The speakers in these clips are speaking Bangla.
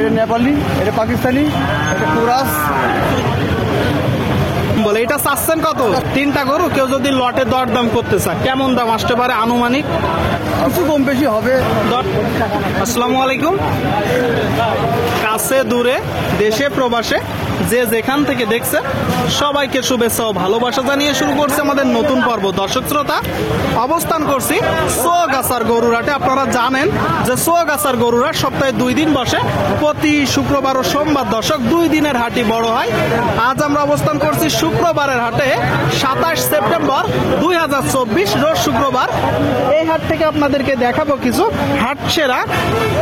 এটা নেপালি, এটা পাকিস্তানি, এটা কুরাস। বলে এটা চাচ্ছেন কত? তিনটা গরু কেউ যদি লটে দরদাম করতে চায় কেমন দাম আসতে পারে আনুমানিক? কিছু কম বেশি হবে। আসসালামু আলাইকুম। কাছে দূরে দেশে প্রবাসে যে যেখান থেকে দেখছে সবাইকে শুভেচ্ছা ও ভালোবাসা জানিয়ে শুরু করছে আমাদের নতুন পর্ব। দর্শক শ্রোতা, অবস্থান করছি চুয়াগাছার গরুরহাটে। আপনারা জানেন যে চুয়াগাছার গরুরহাট সপ্তাহে 2 দিন বসে, প্রতি শুক্রবার ও সোমবার। দর্শক 2 দিনের হাটই বড় হয়। আজ আমরা অবস্থান করছি শুক্রবারের হাটে, 27 সেপ্টেম্বর 2024 রোজ শুক্রবার। এই হাট থেকে আপনাদেরকে দেখাবো কিছু হাট সেরা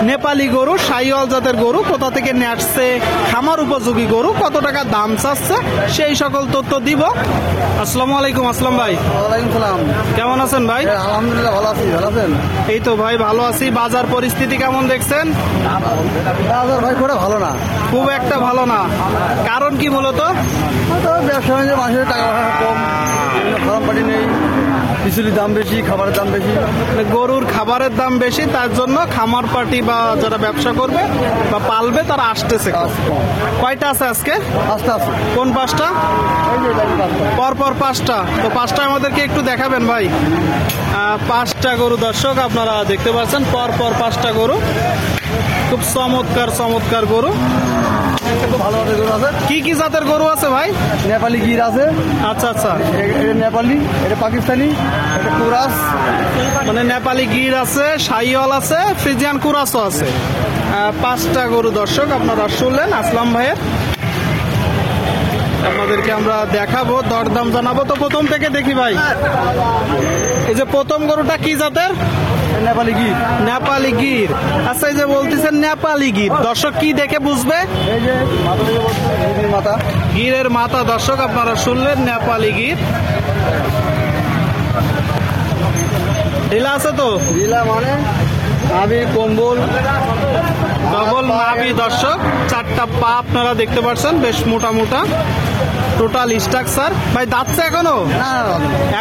নেপালি গরু, শাহিওয়াল জাতের গরু, কোথা থেকে নিয়ে আসছে, খামার উপযোগী গরু, কত টাকা দাম চাচ্ছে, সেই সকল তথ্য দিব। আসসালামু আলাইকুম। আসলাম ভাই, ওয়ালাইকুম সালাম। কেমন আছেন ভাই? আলহামদুলিল্লাহ ভালো আছি। ভালো আছেন? এই তো ভাই ভালো আছি। বাজার পরিস্থিতি কেমন দেখছেন? বাজার ভাই করে ভালো না, খুব একটা ভালো না। কারণ কি মূলত? ব্যবসা বাণিজ্য মানুষের টাকা পয়সা কম, খারাপ পাটি নেই, বিচুলির দাম বেশি, খাবারের দাম বেশি। গরুর খাবারের দাম বেশি, তার জন্য খামার পার্টি বা যারা ব্যবসা করবে বা পালবে তারা আসতেছে। কয়টা আছে আজকে? আস্তে আস্তে। কোন 5টা? পরপর 5টা। তো 5টা আমাদেরকে একটু দেখাবেন ভাই। 5টা গরু দর্শক আপনারা দেখতে পাচ্ছেন, পরপর 5টা গরু, খুব চমৎকার চমৎকার গরু। ভালো জাতের গরু আছে। কি কি জাতের গরু আছে ভাই? নেপালি গির আছে। আচ্ছা আচ্ছা, এটা নেপালি, এটা পাকিস্তানি, এটা কুরাস। মানে নেপালি গির আছে, শাহিওয়াল আছে, ফ্রিজিয়ান কুরাসও আছে। 5টা গরু দর্শক আপনারা শুনলেন আসলাম ভাইয়ের। আপনাদেরকে আমরা দেখাবো, দরদাম জানাবো। তো প্রথম থেকে দেখি ভাই, এই যে প্রথম গরুটা কি জাতের? নেপালি গির। নেপালি গির। আচ্ছা, এই যে বলতেছেন নেপালি গির, দর্শক কি দেখে বুঝবে? এই যে মাথা থেকে বলছে গিরের মাথা। গিরের মাথা দর্শক আপনারা শুনলেন, নেপালি গির। ঢিলা আছে তো? ঢিলা মানে নাভি কম্বল, ডবল নাভি দর্শক, 4টা পা আপনারা দেখতে পাচ্ছেন, বেশ মোটা মোটা টোটাল স্ট্রাকচার। ভাই দাঁতছে এখনো? না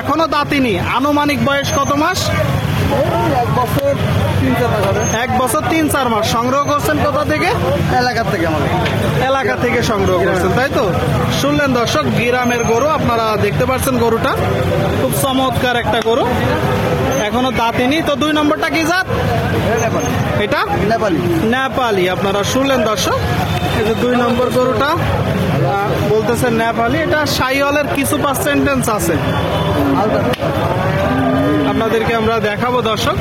এখনো দাঁতিনি। আনুমানিক বয়স কত মাস? 1 বছর 3-4 মাস হবে। 1 বছর 3-4 মাস। সংগ্রহ করছেন কোথা থেকে? এলাকার থেকে আমাদের। এলাকা থেকে সংগ্রহ করছেন, তাই তো? শুনলেন দর্শক, গ্রামের গরু আপনারা দেখতে পাচ্ছেন। গরুটা খুব চমৎকার একটা গরু, এখনো দাঁতিনি। তো 2 নম্বরটা কি জাত? এটা নেপালি। নেপালি। আপনারা শুনলেন দর্শক, এই যে 2 নম্বর গরুটা বলতেছে নেপালি। এটা শাহিওয়ালের কিছু পার্সেন্টেজ আছে, আপনাদেরকে আমরা দেখাবো দর্শক।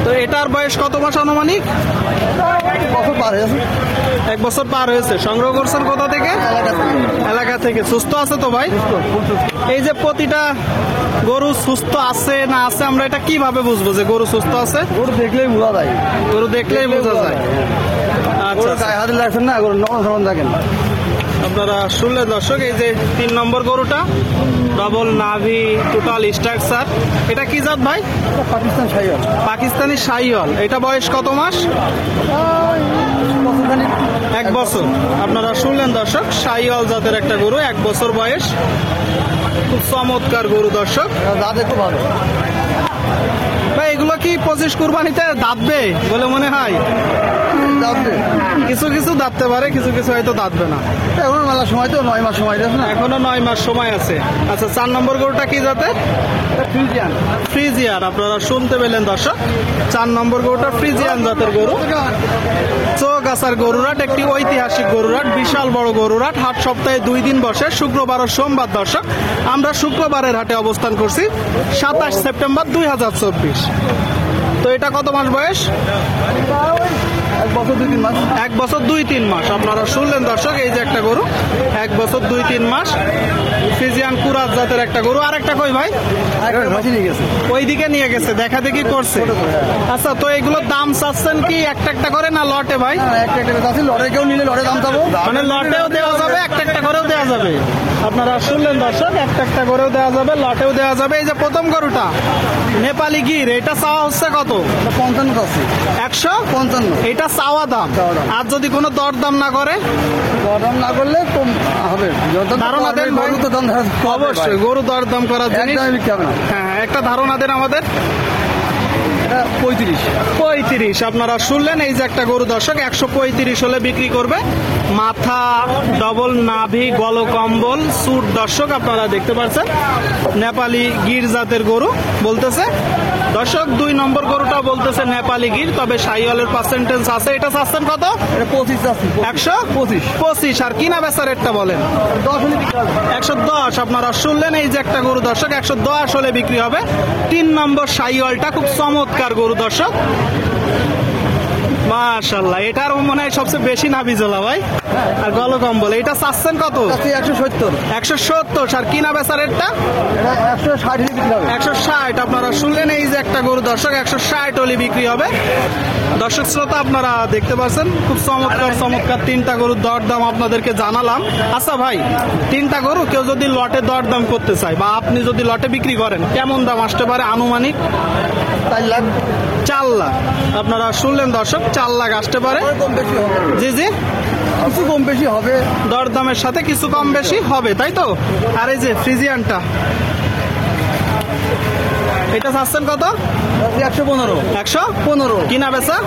তো এটার বয়স কত মাস আনুমানিক? 1 বছর পার হয়েছে। 1 বছর পার হয়েছে। সংগ্রহ করছেন কোথা থেকে? এলাকা থেকে। সুস্থ আছে তো ভাই? এই যে প্রতিটা গরু সুস্থ আছে না আছে, আমরা এটা কিভাবে বুঝবো যে গরু সুস্থ আছে? গরু দেখলেই বোঝা যায়। গরু দেখলেই বোঝা যায়। আচ্ছা, গায়ে হাতে লাগছেন না, গরু নরম সরম দেখেন। আপনারা শুনলেন দর্শক, এই যে 3 নম্বর গরুটা, ডবল নাভি, টোটাল স্ট্রাকচার। এটা কি জাত ভাই? পাকিস্তান শাহিওয়াল। পাকিস্তানি শাহিওয়াল। এটা বয়স কত মাস? 1 বছর। আপনারা শুনলেন দর্শক, শাহিওয়াল জাতের একটা গরু, 1 বছর বয়স, খুব চমৎকার গরু দর্শক। দাঁত একটু ভালো। ভাই এগুলো কি 25 কুরবানিতে দাঁতবে বলে মনে হয়? কিছু কিছু দাঁততে পারে, কিছু কিছু হয়তো দাঁতবে না। এখন মেলা সময় তো 9 মাস সময় আছে না, এখনো 9 মাস সময় আছে। আচ্ছা, 4 নম্বর গরুটা কি জাতের? ফ্রিজিয়ান। ফ্রিজিয়ান। আপনারা শুনতে পেলেন দর্শক, 4 নম্বর গরুটা ফ্রিজিয়ান জাতের গরু। চৌগাছার গরুরহাট একটি ঐতিহাসিক গরুরহাট, বিশাল বড় গরুরহাট। হাট সপ্তাহে 2 দিন বসে, শুক্রবার ও সোমবার দর্শক। আমরা শুক্রবারের হাটে অবস্থান করছি, 27 সেপ্টেম্বর 2024। তো এটা কত মাস বয়স? 1 বছর 2-3 মাস। 1 বছর 2-3 মাস। আপনারা শুনলেন দর্শক, এই যে একটা গরু, 1 বছর 2-3 মাস, ফ্রিজিয়ান কুরাস জাতের একটা গরু। আর একটা কই ভাই? ওইদিকে নিয়ে গেছে, দেখা দেখি করছে। আচ্ছা, তো এগুলোর দাম চাচ্ছেন কি একটা একটা করে না লটে ভাই? একটা একটা আছে, লটে কেউ নিলে লটে দাম চাবো। মানে লটেও দেওয়া যাবে, একটা একটা করেও দেওয়া যাবে। আপনারা শুনলেন দর্শক, একটা একটা করেও দেওয়া যাবে, লটেও দেওয়া যাবে। এই যে প্রথম গরুটা নেপালি গির, এটা চাওয়া হচ্ছে কত? 55 আছে। 155। এটা চাওয়া দাম। আর যদি কোনো দর দাম না করে? দরদাম না করলে কম হবে। ধারণা দেন ভাই। গরু তো দাম অবশ্যই গরু দর দাম করার জন্য। একদমই বিক্রি হবে না। হ্যাঁ, একটা ধারণা দেন আমাদের। এটা 35 আপনারা শুনলেন, এই যে একটা গরু দর্শক 135 হলে বিক্রি করবে। মাথা, ডবল নাভি, গলকম্বল, সুট দর্শক আপনারা দেখতে পাচ্ছেন। নেপালি গির জাতের গরু বলতেছে দর্শক। 2 নম্বর গরুটা বলতেছে নেপালি গির, তবে শাহিওয়ালের পার্সেন্টেজ আছে। এটা চাচ্ছেন কত? 125। আর কিনা বেচা রেটটা বলেন? 110 আপনারা শুনলেন, এই যে একটা গরু দর্শক 110 হলে বিক্রি হবে। 3 নম্বর শাহিওয়ালটা খুব চমৎকার গরু দর্শক, মাশাআল্লাহ। এটার মনে হয় সবচেয়ে বেশি নাভি জোলা ভাই, আর গলকম্বল। এটা চাচ্ছেন কত? 170। আর কিনা বেচা রেটটা 160 আপনারা শুনলেন, এই যে একটা গরু দর্শক 160 হলে বিক্রি হবে। দর্শক শ্রোতা আপনারা দেখতে পাচ্ছেন খুব চমৎকার 3টা গরুর দরদাম আপনাদেরকে জানালাম। আচ্ছা ভাই, 3টা গরু কেউ যদি লটে দরদাম করতে চায় বা আপনি যদি লটে বিক্রি করেন, কেমন দাম আসতে পারে আনুমানিক? 4 লাখ আপনারা শুনলেন দর্শক, 4 লাখ আসতে পারে। জি জি, কিছু কম বেশি হবে, দরদামের সাথে কিছু কম বেশি হবে, তাই তো? আর এই যে ফ্রিজিয়ানটা, এটা চাচ্ছেন কত? 115। কিনা বেচা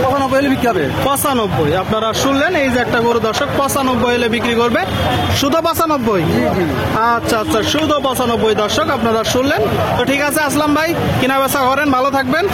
95 আপনারা শুনলেন, এই যে একটা গরু দর্শক 95 হলে বিক্রি করবে। শুধু 95? আচ্ছা, শুধু 95 দর্শক আপনারা শুনলেন। তো ঠিক আছে আসলাম ভাই, কিনা বেচা করেন, ভালো থাকবেন।